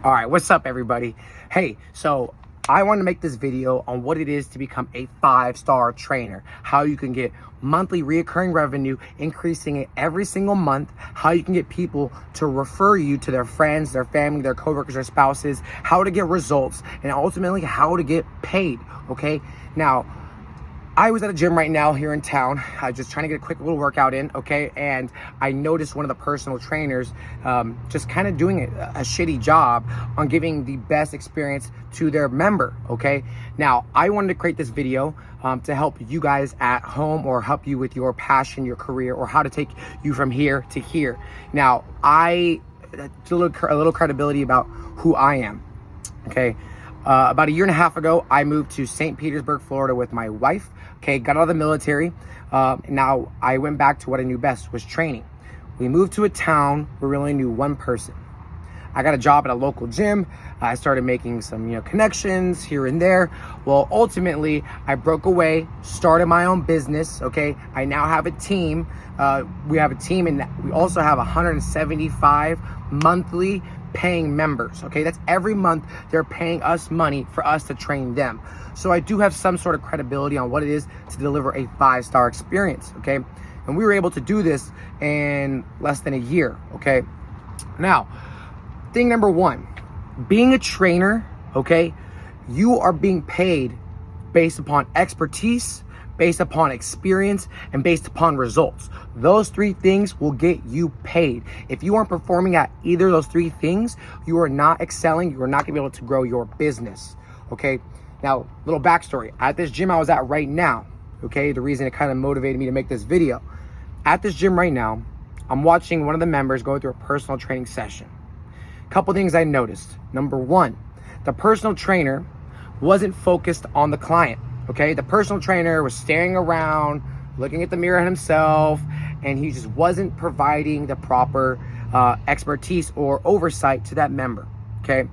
All right, what's up, everybody? Hey, so I want to make this video on what it is to become a 5-star trainer, how you can get monthly reoccurring revenue, increasing it every single month, how you can get people to refer you to their friends, their family, their coworkers, their spouses, how to get results, and ultimately how to get paid, okay? Now, I was at a gym right now here in town, just trying to get a quick little workout in, okay? And I noticed one of the personal trainers just kind of doing a shitty job on giving the best experience to their member, okay? Now, I wanted to create this video to help you guys at home or help you with your passion, your career, or how to take you from here to here. Now, I a little credibility about who I am, okay? About a year and a half ago, I moved to St. Petersburg, Florida with my wife. Okay, got out of the military. Now I went back to what I knew best, was training. We moved to a town where we only knew one person. I got a job at a local gym. I started making some, connections here and there. Well, ultimately, I broke away, started my own business. Okay, I now have a team. We have a team, and we also have 175 monthly paying members. Okay, that's every month they're paying us money for us to train them. So I do have some sort of credibility on what it is to deliver a 5-star experience. Okay, and we were able to do this in less than a year. Okay, now thing number one, being a trainer, okay, you are being paid based upon expertise, based upon experience, and based upon results. Those three things will get you paid. If you aren't performing at either of those three things, you are not excelling. You are not gonna be able to grow your business, okay? Now, little backstory. At this gym I was at right now, okay, the reason it kind of motivated me to make this video. At this gym right now, I'm watching one of the members go through a personal training session. Couple things I noticed. Number one, the personal trainer wasn't focused on the client. Okay, the personal trainer was staring around, looking at the mirror himself, and he just wasn't providing the proper expertise or oversight to that member. Okay,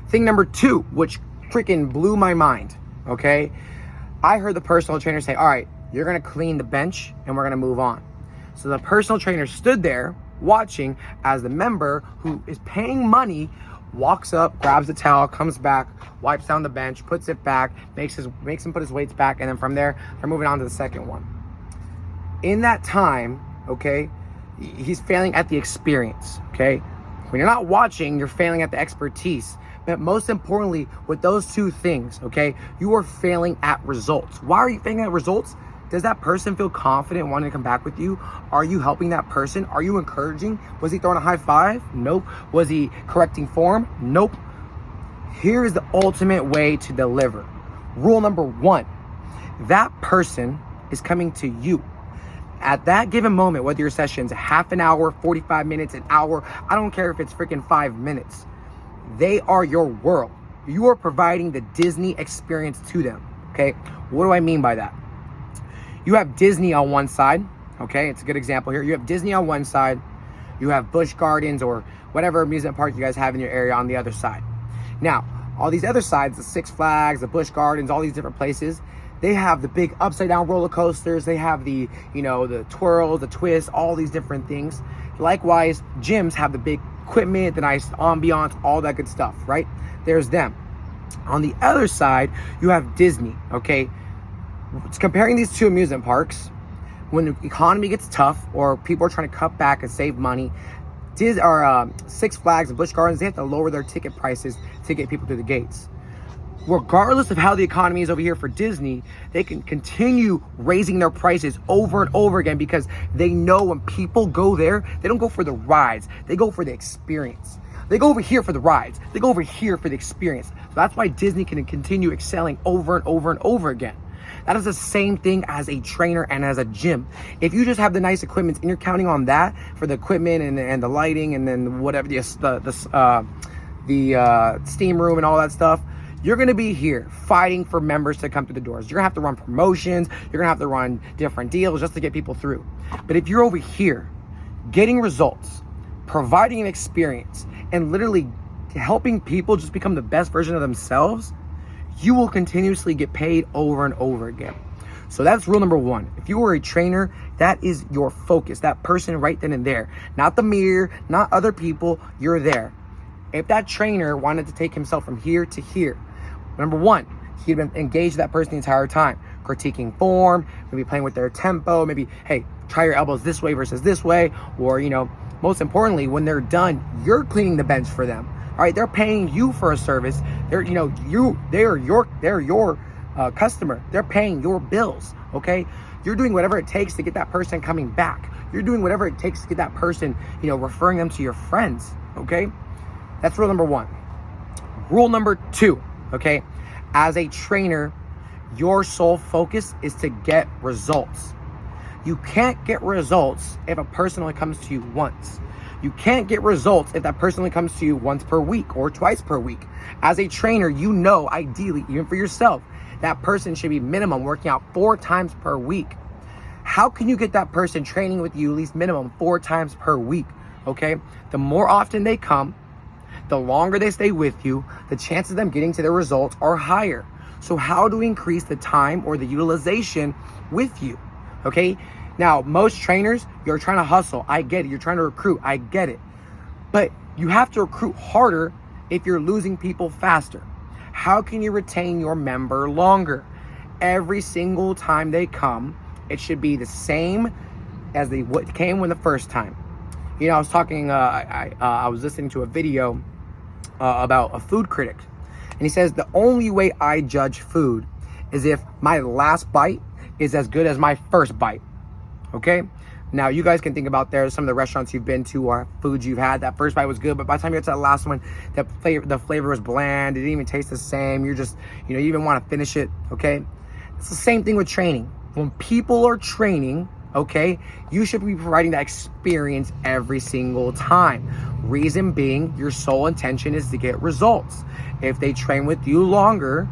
thing number two, which freaking blew my mind. Okay, I heard the personal trainer say, "All right, you're gonna clean the bench, and we're gonna move on." So the personal trainer stood there watching as the member who is paying money walks up, grabs the towel, comes back, wipes down the bench, puts it back, makes him put his weights back, and then from there, they're moving on to the second one. In that time, okay, he's failing at the experience, okay? When you're not watching, you're failing at the expertise. But most importantly, with those two things, okay, you are failing at results. Why are you failing at results? Does that person feel confident wanting to come back with you? Are you helping that person? Are you encouraging? Was he throwing a high five? Nope. Was he correcting form? Nope. Here is the ultimate way to deliver. Rule number one, that person is coming to you. At that given moment, whether your session's half an hour, 45 minutes, an hour, I don't care if it's freaking 5 minutes. They are your world. You are providing the Disney experience to them, okay? What do I mean by that? You have Disney on one side, okay? It's a good example here. You have Disney on one side. You have Busch Gardens or whatever amusement park you guys have in your area on the other side. Now, all these other sides, the Six Flags, the Busch Gardens, all these different places, they have the big upside down roller coasters. They have the, the twirls, the twists, all these different things. Likewise, gyms have the big equipment, the nice ambiance, all that good stuff, right? There's them. On the other side, you have Disney, okay? Comparing these two amusement parks, when the economy gets tough or people are trying to cut back and save money, Six Flags and Busch Gardens, they have to lower their ticket prices to get people through the gates. Regardless of how the economy is over here for Disney, they can continue raising their prices over and over again because they know when people go there, they don't go for the rides, they go for the experience. They go over here for the rides, they go over here for the experience. So that's why Disney can continue excelling over and over and over again. That is the same thing as a trainer and as a gym. If you just have the nice equipment and you're counting on that for the equipment and the lighting and then whatever the steam room and all that stuff, you're going to be here fighting for members to come through the doors. You're going to have to run promotions. You're going to have to run different deals just to get people through. But if you're over here getting results, providing an experience, and literally helping people just become the best version of themselves, you will continuously get paid over and over again. So that's rule number one. If you are a trainer, that is your focus, that person right then and there. Not the mirror, not other people, you're there. If that trainer wanted to take himself from here to here, number one, he'd been engaged with that person the entire time, critiquing form, maybe playing with their tempo, maybe, hey, try your elbows this way versus this way, or, most importantly, when they're done, you're cleaning the bench for them. All right, they're paying you for a service. They're your customer. They're paying your bills. Okay, you're doing whatever it takes to get that person coming back. You're doing whatever it takes to get that person, referring them to your friends. Okay, that's rule number one. Rule number two. Okay, as a trainer, your sole focus is to get results. You can't get results if a person only comes to you once. You can't get results if that person only comes to you once per week or twice per week. As a trainer, ideally, even for yourself, that person should be minimum working out 4 times per week. How can you get that person training with you at least minimum 4 times per week? Okay, the more often they come, the longer they stay with you, the chances of them getting to their results are higher. So how do we increase the time or the utilization with you? Okay, now most trainers, you're trying to hustle. I get it. You're trying to recruit. I get it. But you have to recruit harder if you're losing people faster. How can you retain your member longer? Every single time they come, it should be the same as they came when the first time. I was talking, I was listening to a video about a food critic. And he says, the only way I judge food is if my last bite is as good as my first bite. Okay? Now, you guys can think about some of the restaurants you've been to or foods you've had. That first bite was good, but by the time you get to that last one, the flavor was bland. It didn't even taste the same. You're just, you even want to finish it. Okay? It's the same thing with training. When people are training, okay, you should be providing that experience every single time. Reason being, your sole intention is to get results. If they train with you longer,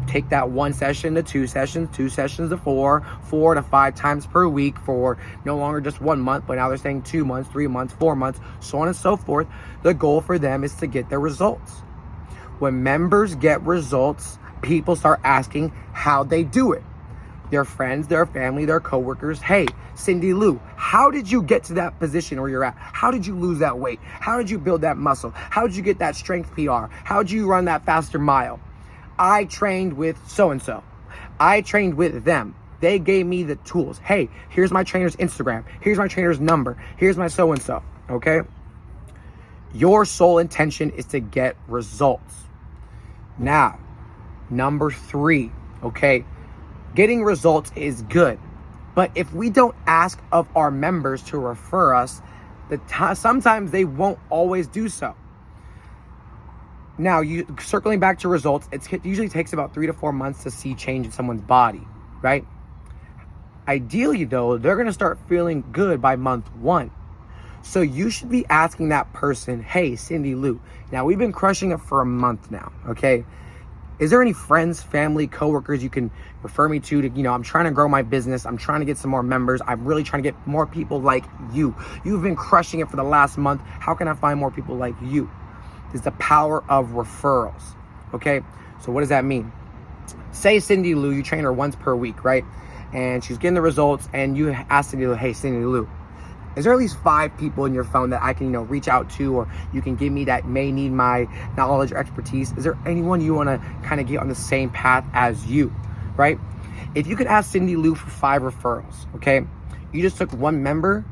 take that 1 session to 2 sessions, 2 sessions to 4, 4 to 5 times per week for no longer just 1 month, but now they're saying 2 months, 3 months, 4 months, so on and so forth. The goal for them is to get their results. When members get results, people start asking how they do it. Their friends, their family, their coworkers, hey, Cindy Lou, how did you get to that position where you're at? How did you lose that weight? How did you build that muscle? How did you get that strength PR? How did you run that faster mile? I trained with so-and-so. I trained with them. They gave me the tools. Hey, here's my trainer's Instagram. Here's my trainer's number. Here's my so-and-so, okay? Your sole intention is to get results. Now, number 3, okay? Getting results is good. But if we don't ask of our members to refer us, sometimes they won't always do so. Now, circling back to results, it usually takes about 3 to 4 months to see change in someone's body, right? Ideally, though, they're going to start feeling good by month 1. So you should be asking that person, hey, Cindy Lou, now we've been crushing it for a month now, okay? Is there any friends, family, coworkers you can refer me to, I'm trying to grow my business. I'm trying to get some more members. I'm really trying to get more people like you. You've been crushing it for the last month. How can I find more people like you? It's the power of referrals, okay? So what does that mean? Say Cindy Lou, you train her once per week, right? And she's getting the results, and you ask Cindy Lou, hey, Cindy Lou, is there at least 5 people in your phone that I can, reach out to, or you can give me that may need my knowledge or expertise? Is there anyone you want to kind of get on the same path as you, right? If you could ask Cindy Lou for 5 referrals, okay? You just took 1 member,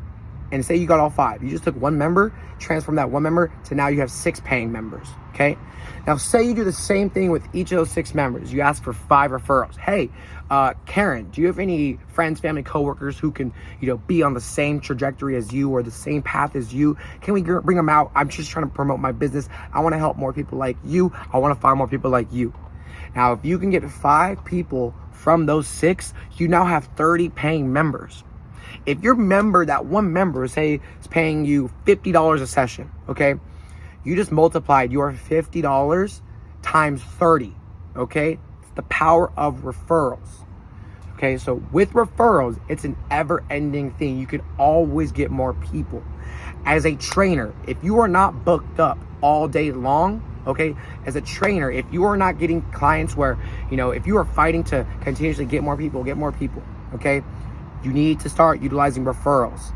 and say you got all 5. You just took 1 member, transformed that 1 member to now you have 6 paying members, okay? Now, say you do the same thing with each of those 6 members. You ask for 5 referrals. Hey, Karen, do you have any friends, family, coworkers who can, be on the same trajectory as you or the same path as you? Can we bring them out? I'm just trying to promote my business. I want to help more people like you. I want to find more people like you. Now, if you can get 5 people from those 6, you now have 30 paying members. If your member, that 1 member, say, is paying you $50 a session, okay? You just multiplied your $50 times 30, okay? It's the power of referrals, okay? So with referrals, it's an ever-ending thing. You can always get more people. As a trainer, if you are not booked up all day long, okay? As a trainer, if you are not getting clients where, if you are fighting to continuously get more people, okay? You need to start utilizing referrals.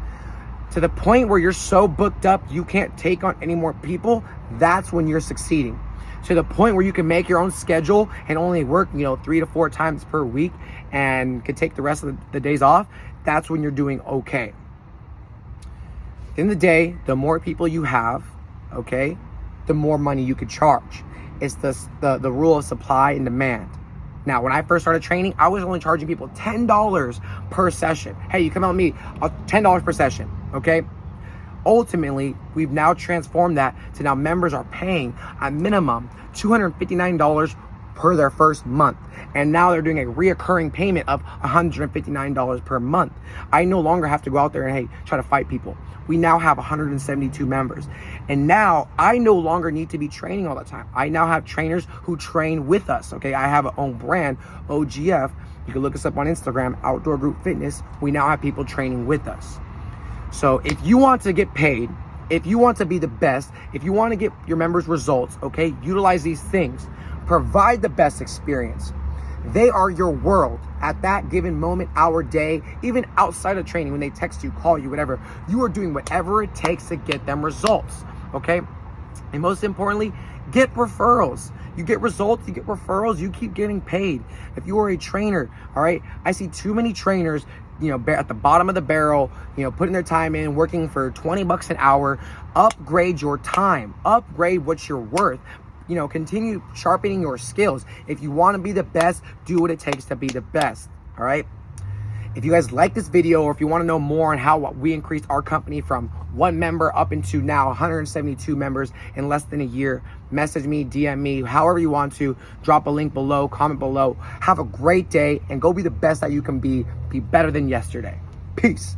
to the point where you're so booked up you can't take on any more people, that's when you're succeeding. To the point where you can make your own schedule and only work, 3 to 4 times per week and could take the rest of the days off, that's when you're doing okay. At the end of the day, the more people you have, okay, the more money you could charge. It's the rule of supply and demand. Now, when I first started training, I was only charging people $10 per session. Hey, you come out with me, $10 per session, okay? Ultimately, we've now transformed that to now members are paying a minimum $259 per their first month. And now they're doing a reoccurring payment of $159 per month. I no longer have to go out there and, try to fight people. We now have 172 members. And now I no longer need to be training all the time. I now have trainers who train with us, okay? I have an own brand, OGF. You can look us up on Instagram, Outdoor Group Fitness. We now have people training with us. So if you want to get paid, if you want to be the best, if you want to get your members results, okay, utilize these things. Provide the best experience. They are your world at that given moment, hour, day, even outside of training, when they text you, call you, whatever. You are doing whatever it takes to get them results, okay? And most importantly, get referrals. You get results, you get referrals, you keep getting paid. If you are a trainer, all right, I see too many trainers, at the bottom of the barrel, putting their time in, working for $20 an hour. Upgrade your time, upgrade what you're worth. Continue sharpening your skills. If you want to be the best, do what it takes to be the best, all right? If you guys like this video, or if you want to know more on how we increased our company from 1 member up into now 172 members in less than a year, message me, DM me, however you want to. Drop a link below, comment below. Have a great day, and go be the best that you can be. Be better than yesterday. Peace.